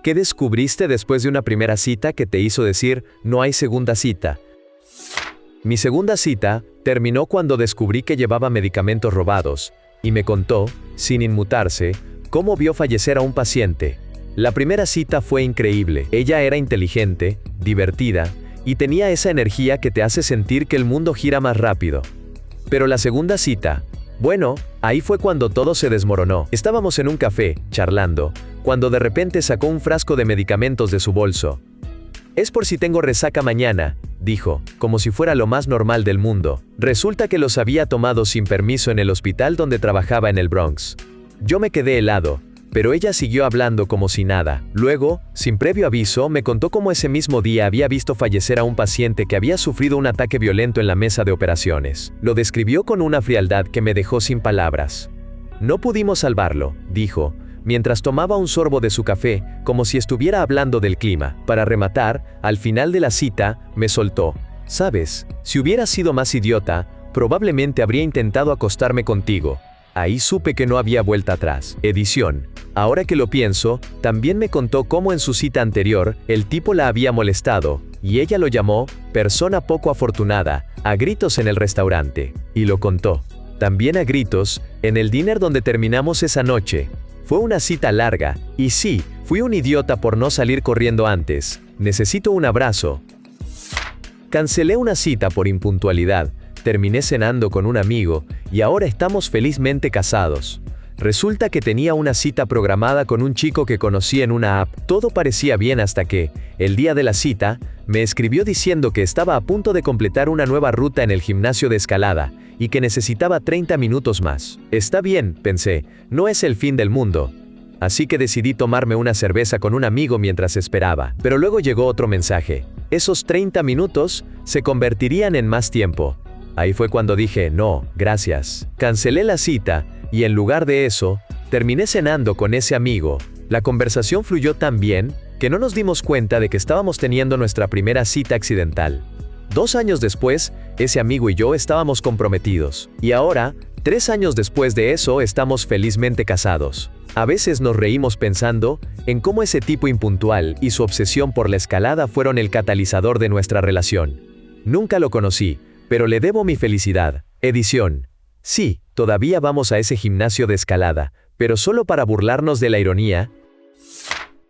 ¿Qué descubriste después de una primera cita que te hizo decir, no hay segunda cita? Mi segunda cita terminó cuando descubrí que llevaba medicamentos robados, y me contó, sin inmutarse, cómo vio fallecer a un paciente. La primera cita fue increíble. Ella era inteligente, divertida, y tenía esa energía que te hace sentir que el mundo gira más rápido. Pero la segunda cita, bueno, ahí fue cuando todo se desmoronó. Estábamos en un café, charlando, cuando de repente sacó un frasco de medicamentos de su bolso. Es por si tengo resaca mañana, dijo, como si fuera lo más normal del mundo. Resulta que los había tomado sin permiso en el hospital donde trabajaba en el Bronx. Yo me quedé helado, pero ella siguió hablando como si nada. Luego, sin previo aviso, me contó cómo ese mismo día había visto fallecer a un paciente que había sufrido un ataque violento en la mesa de operaciones. Lo describió con una frialdad que me dejó sin palabras. No pudimos salvarlo, dijo, mientras tomaba un sorbo de su café, como si estuviera hablando del clima. Para rematar, al final de la cita, me soltó. ¿Sabes? Si hubiera sido más idiota, probablemente habría intentado acostarme contigo. Ahí supe que no había vuelta atrás. Edición. Ahora que lo pienso, también me contó cómo en su cita anterior, el tipo la había molestado, y ella lo llamó, persona poco afortunada, a gritos en el restaurante. Y lo contó. También a gritos, en el dinner donde terminamos esa noche. Fue una cita larga, y sí, fui un idiota por no salir corriendo antes. Necesito un abrazo. Cancelé una cita por impuntualidad, terminé cenando con un amigo, y ahora estamos felizmente casados. Resulta que tenía una cita programada con un chico que conocí en una app. Todo parecía bien hasta que, el día de la cita, me escribió diciendo que estaba a punto de completar una nueva ruta en el gimnasio de escalada, y que necesitaba 30 minutos más. Está bien, pensé, no es el fin del mundo. Así que decidí tomarme una cerveza con un amigo mientras esperaba. Pero luego llegó otro mensaje. Esos 30 minutos se convertirían en más tiempo. Ahí fue cuando dije, no, gracias. Cancelé la cita, y en lugar de eso, terminé cenando con ese amigo. La conversación fluyó tan bien, que no nos dimos cuenta de que estábamos teniendo nuestra primera cita accidental. 2 años después, ese amigo y yo estábamos comprometidos. Y ahora, 3 años después de eso, estamos felizmente casados. A veces nos reímos pensando en cómo ese tipo impuntual y su obsesión por la escalada fueron el catalizador de nuestra relación. Nunca lo conocí, pero le debo mi felicidad. Edición. Sí, todavía vamos a ese gimnasio de escalada, pero solo para burlarnos de la ironía.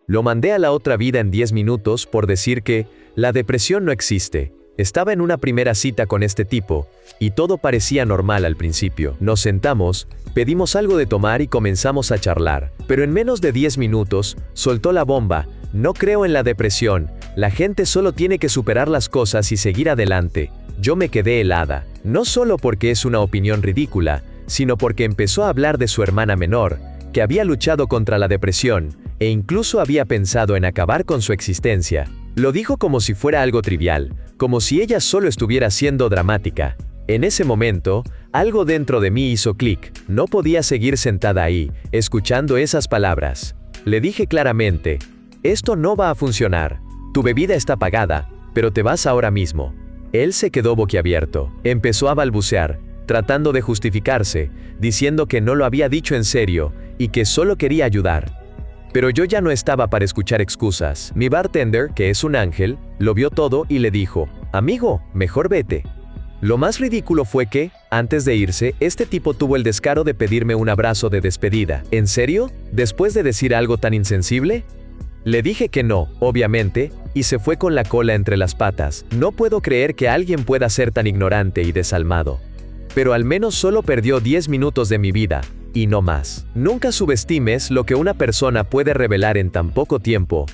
Lo mandé a la otra vida en 10 minutos por decir que la depresión no existe. Estaba en una primera cita con este tipo, y todo parecía normal al principio. Nos sentamos, pedimos algo de tomar y comenzamos a charlar. Pero en menos de 10 minutos, soltó la bomba. No creo en la depresión, la gente solo tiene que superar las cosas y seguir adelante. Yo me quedé helada, no solo porque es una opinión ridícula, sino porque empezó a hablar de su hermana menor, que había luchado contra la depresión, e incluso había pensado en acabar con su existencia. Lo dijo como si fuera algo trivial, como si ella solo estuviera siendo dramática. En ese momento, algo dentro de mí hizo clic. No podía seguir sentada ahí, escuchando esas palabras. Le dije claramente, esto no va a funcionar. Tu bebida está pagada, pero te vas ahora mismo. Él se quedó boquiabierto. Empezó a balbucear, tratando de justificarse, diciendo que no lo había dicho en serio, y que solo quería ayudar. Pero yo ya no estaba para escuchar excusas. Mi bartender, que es un ángel, lo vio todo y le dijo, amigo, mejor vete. Lo más ridículo fue que, antes de irse, este tipo tuvo el descaro de pedirme un abrazo de despedida. ¿En serio? ¿Después de decir algo tan insensible? Le dije que no, obviamente, y se fue con la cola entre las patas. No puedo creer que alguien pueda ser tan ignorante y desalmado. Pero al menos solo perdió 10 minutos de mi vida, y no más. Nunca subestimes lo que una persona puede revelar en tan poco tiempo.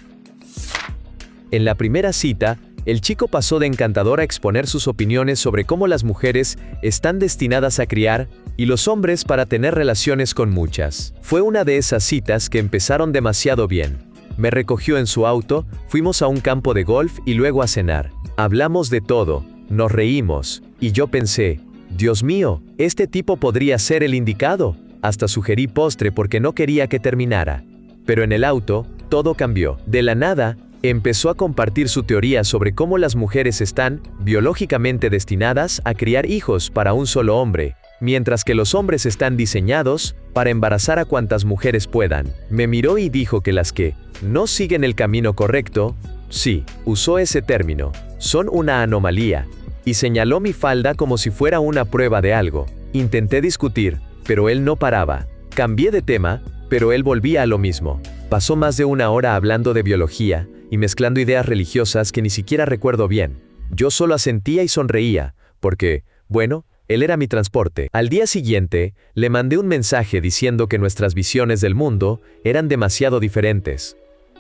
En la primera cita, el chico pasó de encantador a exponer sus opiniones sobre cómo las mujeres están destinadas a criar, y los hombres para tener relaciones con muchas. Fue una de esas citas que empezaron demasiado bien. Me recogió en su auto, fuimos a un campo de golf y luego a cenar. Hablamos de todo, nos reímos, y yo pensé, Dios mío, este tipo podría ser el indicado. Hasta sugerí postre porque no quería que terminara. Pero en el auto, todo cambió. De la nada, empezó a compartir su teoría sobre cómo las mujeres están biológicamente destinadas a criar hijos para un solo hombre. mientras que los hombres están diseñados para embarazar a cuantas mujeres puedan. Me miró y dijo que las que no siguen el camino correcto, sí, usó ese término, son una anomalía, y señaló mi falda como si fuera una prueba de algo. Intenté discutir, pero él no paraba. Cambié de tema, pero él volvía a lo mismo. Pasó más de una hora hablando de biología y mezclando ideas religiosas que ni siquiera recuerdo bien. Yo solo asentía y sonreía, porque, bueno, él era mi transporte. Al día siguiente, le mandé un mensaje diciendo que nuestras visiones del mundo eran demasiado diferentes.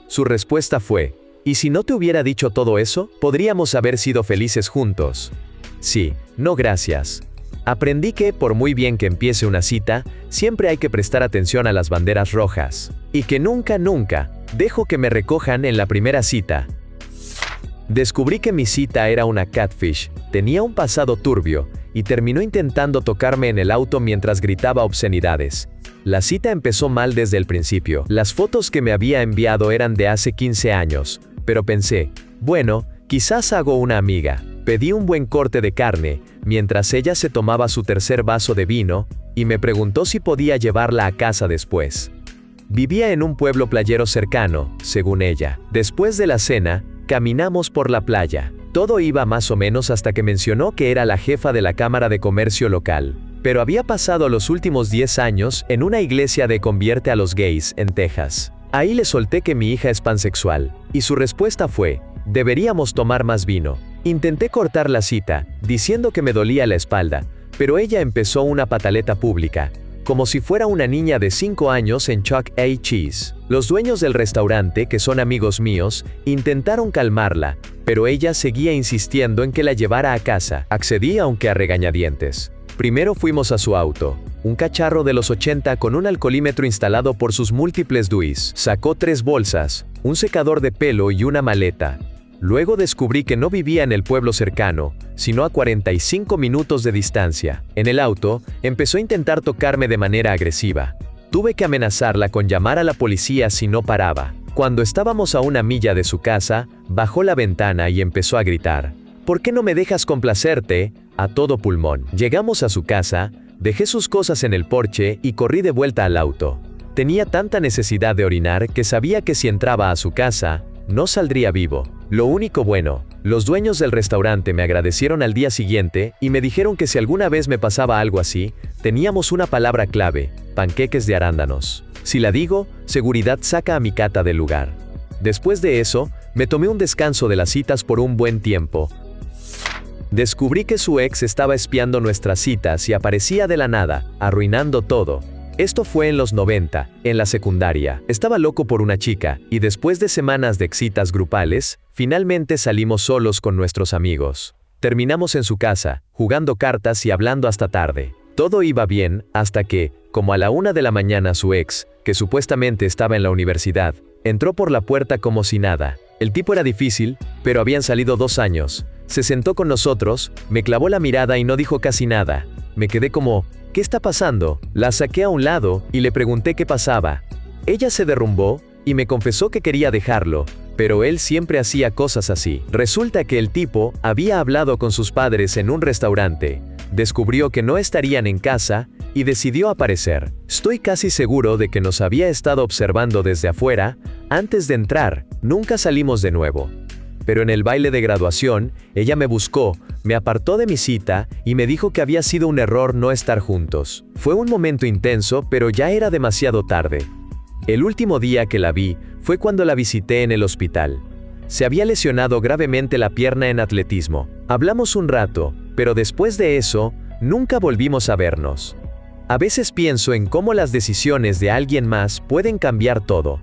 Su respuesta fue: ¿y si no te hubiera dicho todo eso? ¿Podríamos haber sido felices juntos? Sí, no gracias. Aprendí que, por muy bien que empiece una cita, siempre hay que prestar atención a las banderas rojas. Y que nunca dejo que me recojan en la primera cita. Descubrí que mi cita era una catfish, tenía un pasado turbio, y terminó intentando tocarme en el auto mientras gritaba obscenidades. La cita empezó mal desde el principio. Las fotos que me había enviado eran de hace 15 años, pero pensé, bueno, quizás hago una amiga. Pedí un buen corte de carne, mientras ella se tomaba su tercer vaso de vino, y me preguntó si podía llevarla a casa después. Vivía en un pueblo playero cercano, según ella. Después de la cena, caminamos por la playa. Todo iba más o menos hasta que mencionó que era la jefa de la Cámara de Comercio local, pero había pasado los últimos 10 años en una iglesia de convierte a los gays en Texas. Ahí le solté que mi hija es pansexual, y su respuesta fue: deberíamos tomar más vino. Intenté cortar la cita, diciendo que me dolía la espalda, pero ella empezó una pataleta pública, como si fuera una niña de 5 años en Chuck E. Cheese. Los dueños del restaurante, que son amigos míos, intentaron calmarla, pero ella seguía insistiendo en que la llevara a casa. Accedí aunque a regañadientes. Primero fuimos a su auto, un cacharro de los 80 con un alcoholímetro instalado por sus múltiples DUIs. Sacó 3 bolsas, un secador de pelo y una maleta. Luego descubrí que no vivía en el pueblo cercano, sino a 45 minutos de distancia. En el auto, empezó a intentar tocarme de manera agresiva. Tuve que amenazarla con llamar a la policía si no paraba. Cuando estábamos a 1 milla de su casa, bajó la ventana y empezó a gritar: ¿por qué no me dejas complacerte? A todo pulmón. Llegamos a su casa, dejé sus cosas en el porche y corrí de vuelta al auto. Tenía tanta necesidad de orinar que sabía que si entraba a su casa, no saldría vivo. Lo único bueno, los dueños del restaurante me agradecieron al día siguiente y me dijeron que si alguna vez me pasaba algo así, teníamos una palabra clave: panqueques de arándanos. Si la digo, seguridad saca a mi cata del lugar. Después de eso, me tomé un descanso de las citas por un buen tiempo. Descubrí que su ex estaba espiando nuestras citas y aparecía de la nada, arruinando todo. Esto fue en los 90, en la secundaria. Estaba loco por una chica, y después de semanas de citas grupales, finalmente salimos solos con nuestros amigos. Terminamos en su casa, jugando cartas y hablando hasta tarde. Todo iba bien, hasta que, como a la 1 de la mañana, su ex, que supuestamente estaba en la universidad, entró por la puerta como si nada. El tipo era difícil, pero habían salido 2 años. Se sentó con nosotros, me clavó la mirada y no dijo casi nada. Me quedé como: ¿qué está pasando? La saqué a un lado y le pregunté qué pasaba. Ella se derrumbó y me confesó que quería dejarlo, pero él siempre hacía cosas así. Resulta que el tipo había hablado con sus padres en un restaurante, descubrió que no estarían en casa y decidió aparecer. Estoy casi seguro de que nos había estado observando desde afuera antes de entrar. Nunca salimos de nuevo. Pero en el baile de graduación, ella me buscó, me apartó de mi cita y me dijo que había sido un error no estar juntos. Fue un momento intenso, pero ya era demasiado tarde. El último día que la vi fue cuando la visité en el hospital. Se había lesionado gravemente la pierna en atletismo. Hablamos un rato, pero después de eso, nunca volvimos a vernos. A veces pienso en cómo las decisiones de alguien más pueden cambiar todo.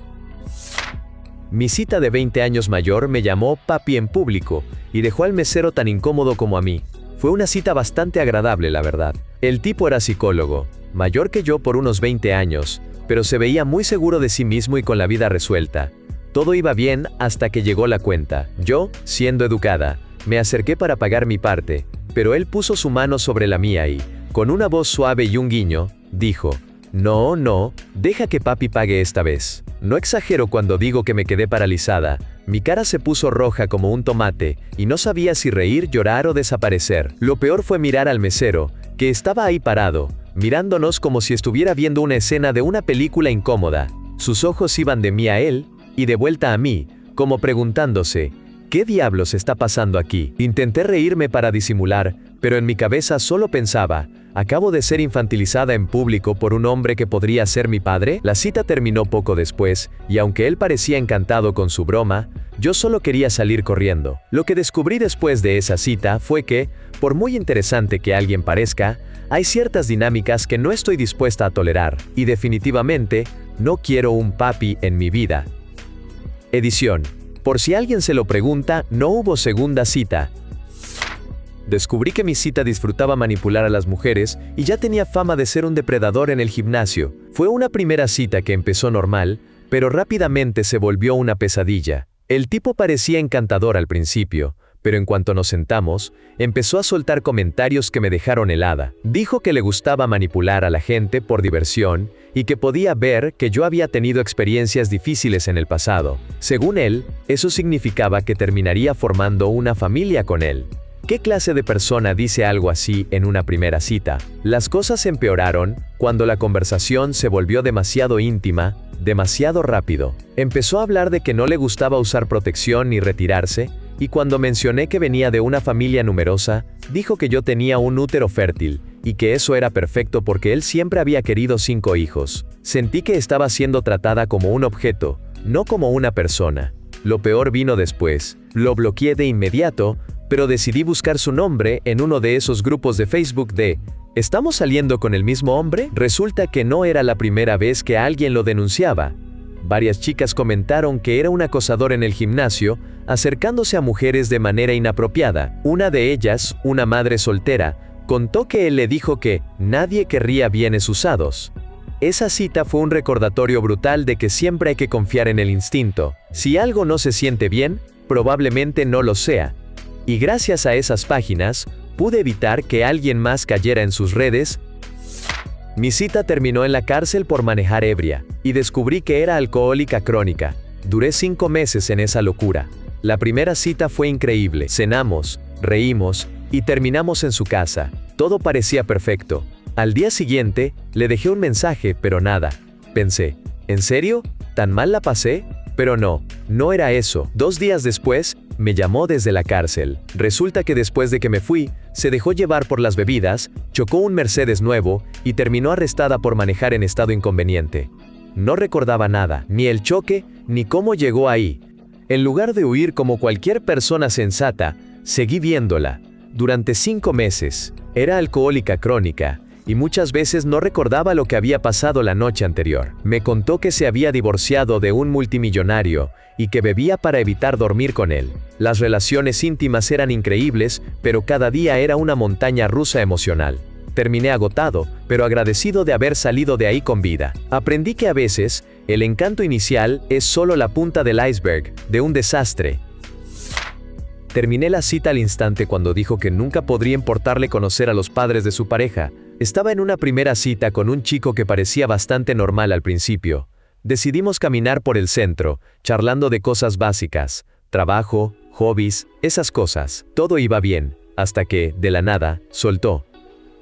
Mi cita de 20 años mayor me llamó papi en público y dejó al mesero tan incómodo como a mí. Fue una cita bastante agradable, la verdad. El tipo era psicólogo, mayor que yo por unos 20 años, pero se veía muy seguro de sí mismo y con la vida resuelta. Todo iba bien hasta que llegó la cuenta. Yo, siendo educada, me acerqué para pagar mi parte, pero él puso su mano sobre la mía y, con una voz suave y un guiño, dijo: no, deja que papi pague esta vez. No exagero cuando digo que me quedé paralizada. Mi cara se puso roja como un tomate, y no sabía si reír, llorar o desaparecer. Lo peor fue mirar al mesero, que estaba ahí parado, mirándonos como si estuviera viendo una escena de una película incómoda. Sus ojos iban de mí a él, y de vuelta a mí, como preguntándose, ¿qué diablos está pasando aquí? Intenté reírme para disimular, pero en mi cabeza solo pensaba, ¿acabo de ser infantilizada en público por un hombre que podría ser mi padre? La cita terminó poco después, y aunque él parecía encantado con su broma, yo solo quería salir corriendo. Lo que descubrí después de esa cita fue que, por muy interesante que alguien parezca, hay ciertas dinámicas que no estoy dispuesta a tolerar, y definitivamente, no quiero un papi en mi vida. Edición. Por si alguien se lo pregunta, no hubo segunda cita. Descubrí que mi cita disfrutaba manipular a las mujeres y ya tenía fama de ser un depredador en el gimnasio. Fue una primera cita que empezó normal, pero rápidamente se volvió una pesadilla. El tipo parecía encantador al principio, pero en cuanto nos sentamos, empezó a soltar comentarios que me dejaron helada. Dijo que le gustaba manipular a la gente por diversión y que podía ver que yo había tenido experiencias difíciles en el pasado. Según él, eso significaba que terminaría formando una familia con él. ¿Qué clase de persona dice algo así en una primera cita? Las cosas empeoraron cuando la conversación se volvió demasiado íntima, demasiado rápido. Empezó a hablar de que no le gustaba usar protección ni retirarse, y cuando mencioné que venía de una familia numerosa, dijo que yo tenía un útero fértil, y que eso era perfecto porque él siempre había querido 5 hijos. Sentí que estaba siendo tratada como un objeto, no como una persona. Lo peor vino después. Lo bloqueé de inmediato, pero decidí buscar su nombre en uno de esos grupos de Facebook de ¿estamos saliendo con el mismo hombre? Resulta que no era la primera vez que alguien lo denunciaba. Varias chicas comentaron que era un acosador en el gimnasio, acercándose a mujeres de manera inapropiada. Una de ellas, una madre soltera, contó que él le dijo que nadie querría bienes usados. Esa cita fue un recordatorio brutal de que siempre hay que confiar en el instinto. Si algo no se siente bien, probablemente no lo sea. Y gracias a esas páginas, pude evitar que alguien más cayera en sus redes. Mi cita terminó en la cárcel por manejar ebria, y descubrí que era alcohólica crónica. Duré 5 meses en esa locura. La primera cita fue increíble. Cenamos, reímos, y terminamos en su casa. Todo parecía perfecto. Al día siguiente, le dejé un mensaje, pero nada. Pensé, ¿en serio? ¿Tan mal la pasé? Pero no era eso. 2 días después, me llamó desde la cárcel. Resulta que después de que me fui, se dejó llevar por las bebidas, chocó un Mercedes nuevo y terminó arrestada por manejar en estado inconveniente. No recordaba nada, ni el choque, ni cómo llegó ahí. En lugar de huir como cualquier persona sensata, seguí viéndola. Durante 5 meses, era alcohólica crónica, y muchas veces no recordaba lo que había pasado la noche anterior. Me contó que se había divorciado de un multimillonario y que bebía para evitar dormir con él. Las relaciones íntimas eran increíbles, pero cada día era una montaña rusa emocional. Terminé agotado, pero agradecido de haber salido de ahí con vida. Aprendí que a veces, el encanto inicial es solo la punta del iceberg de un desastre. Terminé la cita al instante cuando dijo que nunca podría importarle conocer a los padres de su pareja. Estaba en una primera cita con un chico que parecía bastante normal al principio. Decidimos caminar por el centro, charlando de cosas básicas, trabajo, hobbies, esas cosas. Todo iba bien, hasta que, de la nada, soltó.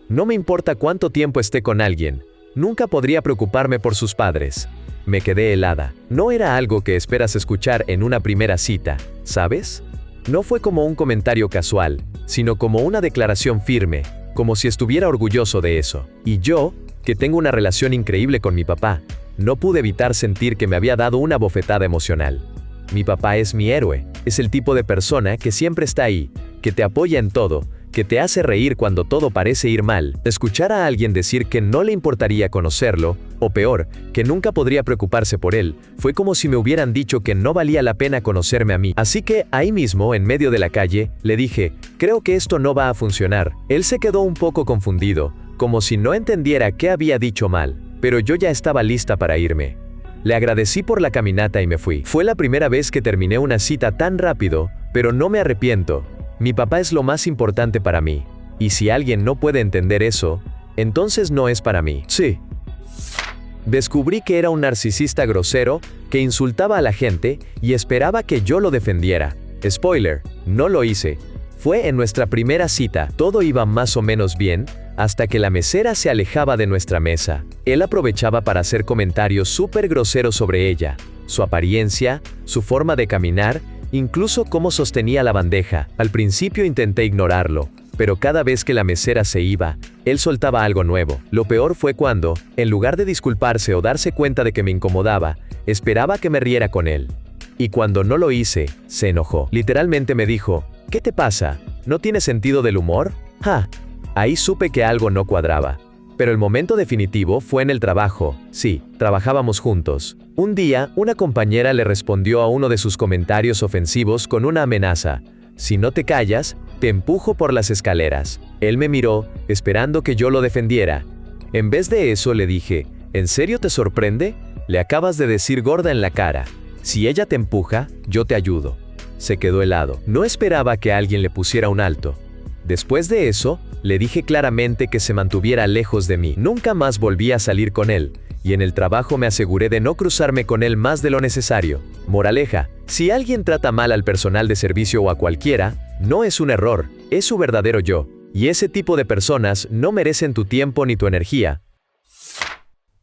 No me importa cuánto tiempo esté con alguien, nunca podría preocuparme por sus padres. Me quedé helada. No era algo que esperas escuchar en una primera cita, ¿sabes? No fue como un comentario casual, sino como una declaración firme, como si estuviera orgulloso de eso. Y yo, que tengo una relación increíble con mi papá, no pude evitar sentir que me había dado una bofetada emocional. Mi papá es mi héroe, es el tipo de persona que siempre está ahí, que te apoya en todo, que te hace reír cuando todo parece ir mal. Escuchar a alguien decir que no le importaría conocerlo, o peor, que nunca podría preocuparse por él, fue como si me hubieran dicho que no valía la pena conocerme a mí. Así que, ahí mismo, en medio de la calle, le dije, creo que esto no va a funcionar. Él se quedó un poco confundido, como si no entendiera qué había dicho mal, pero yo ya estaba lista para irme. Le agradecí por la caminata y me fui. Fue la primera vez que terminé una cita tan rápido, pero no me arrepiento. Mi papá es lo más importante para mí, y si alguien no puede entender eso, entonces no es para mí. Sí. Descubrí que era un narcisista grosero, que insultaba a la gente y esperaba que yo lo defendiera. Spoiler, no lo hice. Fue en nuestra primera cita. Todo iba más o menos bien, hasta que la mesera se alejaba de nuestra mesa. Él aprovechaba para hacer comentarios súper groseros sobre ella, su apariencia, su forma de caminar, incluso cómo sostenía la bandeja. Al principio intenté ignorarlo, pero cada vez que la mesera se iba, él soltaba algo nuevo. Lo peor fue cuando, en lugar de disculparse o darse cuenta de que me incomodaba, esperaba que me riera con él. Y cuando no lo hice, se enojó. Literalmente me dijo: ¿qué te pasa? ¿No tienes sentido del humor? ¡Ja! Ahí supe que algo no cuadraba. Pero el momento definitivo fue en el trabajo. Sí, trabajábamos juntos. Un día, una compañera le respondió a uno de sus comentarios ofensivos con una amenaza: si no te callas, te empujo por las escaleras. Él me miró, esperando que yo lo defendiera. En vez de eso le dije: ¿en serio te sorprende? Le acabas de decir gorda en la cara. Si ella te empuja, yo te ayudo. Se quedó helado. No esperaba que alguien le pusiera un alto. Después de eso, le dije claramente que se mantuviera lejos de mí. Nunca más volví a salir con él, y en el trabajo me aseguré de no cruzarme con él más de lo necesario. Moraleja: si alguien trata mal al personal de servicio o a cualquiera, no es un error, es su verdadero yo. Y ese tipo de personas no merecen tu tiempo ni tu energía.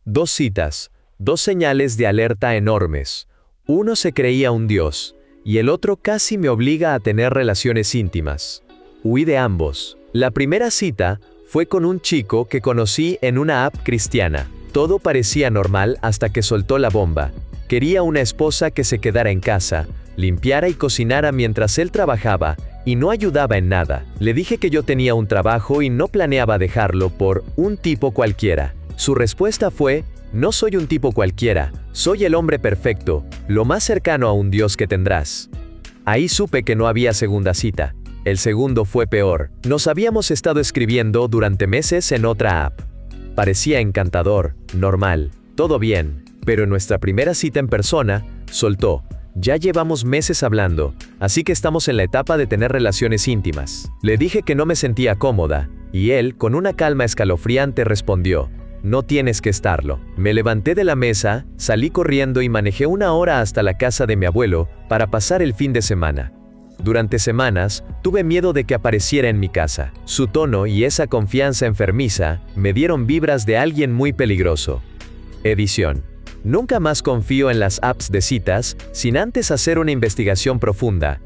2 citas, 2 señales de alerta enormes. Uno se creía un dios, y el otro casi me obliga a tener relaciones íntimas. Huí de ambos. La primera cita fue con un chico que conocí en una app cristiana. Todo parecía normal hasta que soltó la bomba. Quería una esposa que se quedara en casa, limpiara y cocinara mientras él trabajaba, y no ayudaba en nada. Le dije que yo tenía un trabajo y no planeaba dejarlo por un tipo cualquiera. Su respuesta fue: no soy un tipo cualquiera, soy el hombre perfecto, lo más cercano a un dios que tendrás. Ahí supe que no había segunda cita. El segundo fue peor. Nos habíamos estado escribiendo durante meses en otra app. Parecía encantador, normal, todo bien, pero en nuestra primera cita en persona, soltó: ya llevamos meses hablando, así que estamos en la etapa de tener relaciones íntimas. Le dije que no me sentía cómoda, y él, con una calma escalofriante, respondió: no tienes que estarlo. Me levanté de la mesa, salí corriendo y manejé 1 hora hasta la casa de mi abuelo para pasar el fin de semana. Durante semanas, tuve miedo de que apareciera en mi casa. Su tono y esa confianza enfermiza me dieron vibras de alguien muy peligroso. Edición. Nunca más confío en las apps de citas sin antes hacer una investigación profunda.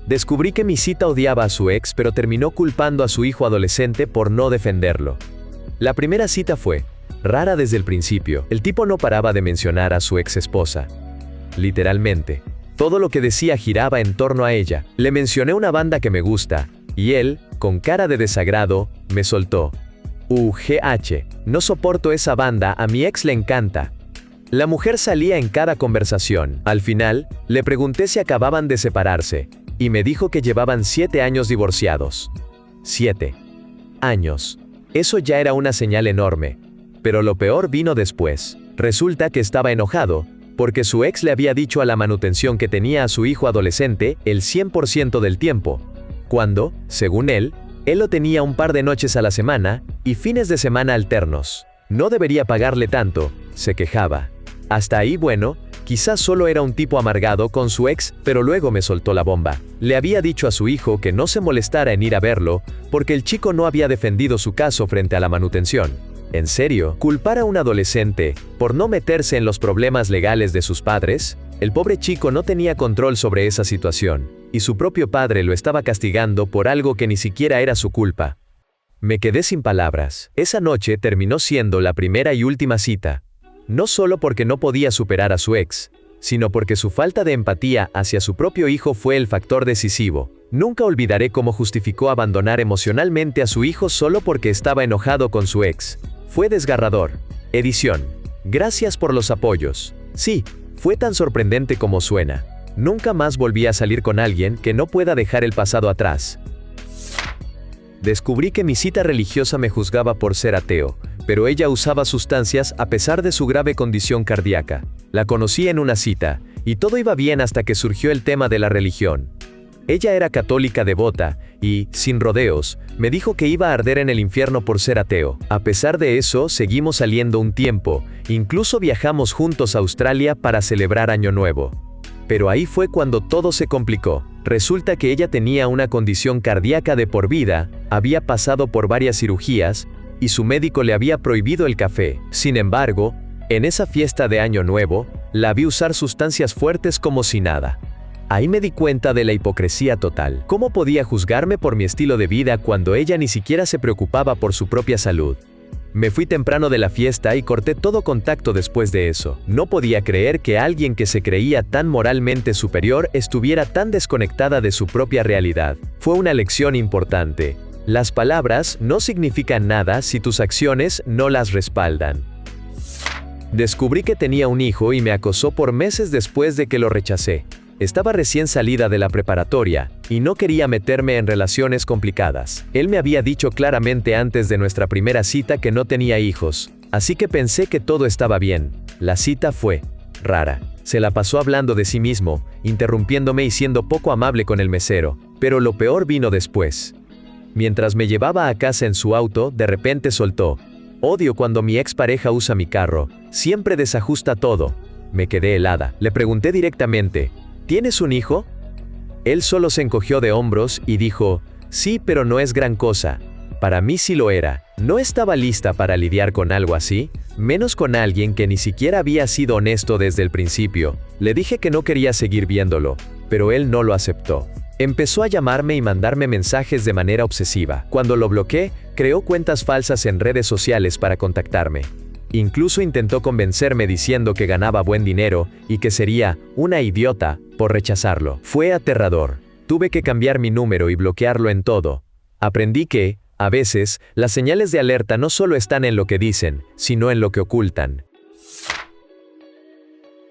Descubrí que mi cita odiaba a su ex, pero terminó culpando a su hijo adolescente por no defenderlo. La primera cita fue rara desde el principio. El tipo no paraba de mencionar a su ex esposa. Literalmente. Todo lo que decía giraba en torno a ella. Le mencioné una banda que me gusta, y él, con cara de desagrado, me soltó: UGH, no soporto esa banda, a mi ex le encanta. La mujer salía en cada conversación. Al final, le pregunté si acababan de separarse, y me dijo que llevaban 7 años divorciados. 7 años. Eso ya era una señal enorme. Pero lo peor vino después. Resulta que estaba enojado, porque su ex le había dicho a la manutención que tenía a su hijo adolescente el 100% del tiempo, cuando, según él lo tenía un par de noches a la semana y fines de semana alternos. No debería pagarle tanto, se quejaba. Hasta ahí bueno, quizás solo era un tipo amargado con su ex, pero luego me soltó la bomba. Le había dicho a su hijo que no se molestara en ir a verlo, porque el chico no había defendido su caso frente a la manutención. ¿En serio? ¿Culpar a un adolescente por no meterse en los problemas legales de sus padres? El pobre chico no tenía control sobre esa situación, y su propio padre lo estaba castigando por algo que ni siquiera era su culpa. Me quedé sin palabras. Esa noche terminó siendo la primera y última cita. No solo porque no podía superar a su ex, sino porque su falta de empatía hacia su propio hijo fue el factor decisivo. Nunca olvidaré cómo justificó abandonar emocionalmente a su hijo solo porque estaba enojado con su ex. Fue desgarrador. Edición. Gracias por los apoyos. Sí, fue tan sorprendente como suena. Nunca más volví a salir con alguien que no pueda dejar el pasado atrás. Descubrí que mi cita religiosa me juzgaba por ser ateo, pero ella usaba sustancias a pesar de su grave condición cardíaca. La conocí en una cita, y todo iba bien hasta que surgió el tema de la religión. Ella era católica devota, y, sin rodeos, me dijo que iba a arder en el infierno por ser ateo. A pesar de eso, seguimos saliendo un tiempo, incluso viajamos juntos a Australia para celebrar Año Nuevo. Pero ahí fue cuando todo se complicó. Resulta que ella tenía una condición cardíaca de por vida, había pasado por varias cirugías, y su médico le había prohibido el café. Sin embargo, en esa fiesta de Año Nuevo, la vi usar sustancias fuertes como si nada. Ahí me di cuenta de la hipocresía total. ¿Cómo podía juzgarme por mi estilo de vida cuando ella ni siquiera se preocupaba por su propia salud? Me fui temprano de la fiesta y corté todo contacto después de eso. No podía creer que alguien que se creía tan moralmente superior estuviera tan desconectada de su propia realidad. Fue una lección importante. Las palabras no significan nada si tus acciones no las respaldan. Descubrí que tenía un hijo y me acosó por meses después de que lo rechacé. Estaba recién salida de la preparatoria, y no quería meterme en relaciones complicadas. Él me había dicho claramente antes de nuestra primera cita que no tenía hijos, así que pensé que todo estaba bien. La cita fue rara. Se la pasó hablando de sí mismo, interrumpiéndome y siendo poco amable con el mesero, pero lo peor vino después. Mientras me llevaba a casa en su auto, de repente soltó: "Odio cuando mi expareja usa mi carro, siempre desajusta todo". Me quedé helada. Le pregunté directamente: ¿tienes un hijo? Él solo se encogió de hombros y dijo: sí, pero no es gran cosa. Para mí sí lo era. No estaba lista para lidiar con algo así, menos con alguien que ni siquiera había sido honesto desde el principio. Le dije que no quería seguir viéndolo, pero él no lo aceptó. Empezó a llamarme y mandarme mensajes de manera obsesiva. Cuando lo bloqueé, creó cuentas falsas en redes sociales para contactarme. Incluso intentó convencerme diciendo que ganaba buen dinero y que sería una idiota por rechazarlo. Fue aterrador. Tuve que cambiar mi número y bloquearlo en todo. Aprendí que, a veces, las señales de alerta no solo están en lo que dicen, sino en lo que ocultan.